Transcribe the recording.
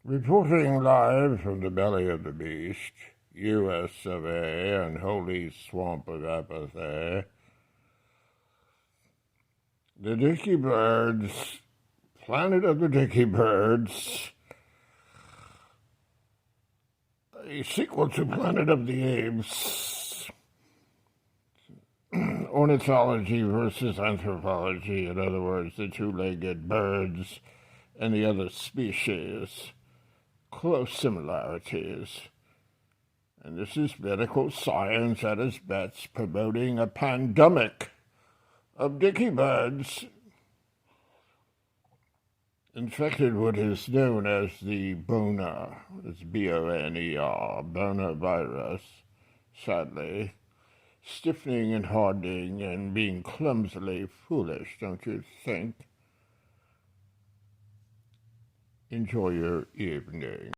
Reporting live from the belly of the beast, U.S. of A. and holy swamp of apathy, the Dickey birds, planet of the Dickey birds, a sequel to Planet of the Apes, ornithology versus anthropology, in other words, the two-legged birds and the other species. Close similarities. And this is medical science at its best, promoting a pandemic of Dickey birds infected what is known as the Boner, it's B-O-N-E-R, Boner virus, sadly, stiffening and hardening and being clumsily foolish, don't you think? Enjoy your evening.